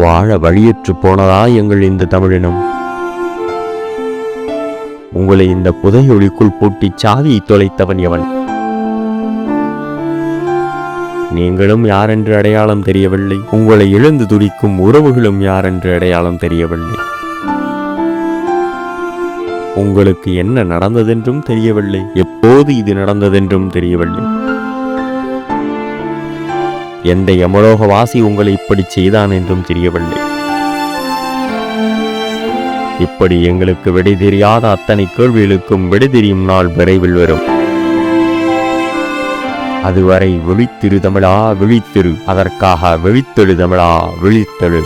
வாழ வழியற்று போனதா எங்கள் இந்த தமிழினம்? உங்களை இந்த புதையொளிக்குள் பூட்டி சாவியை தொலைத்தவன் எவன்? நீங்களும் யாரென்று அடையாளம் தெரியவில்லை. உங்களை இழந்து துடிக்கும் உறவுகளும் யாரென்று அடையாளம் தெரியவில்லை. உங்களுக்கு என்ன நடந்ததென்றும் தெரியவில்லை. எப்போது இது நடந்ததென்றும் தெரியவில்லை. எந்த யமலோகவாசி உங்களை இப்படி செய்தான் என்றும் தெரியவில்லை. இப்படி எங்களுக்கு விடை தெரியாத அத்தனை கேள்விகளுக்கும் விடை தெரியும் நாள் விரைவில் வரும். அதுவரை விழித்திரு தமிழா விழித்திரு, அதற்காக விழித்தெழு தமிழா விழித்தெழு.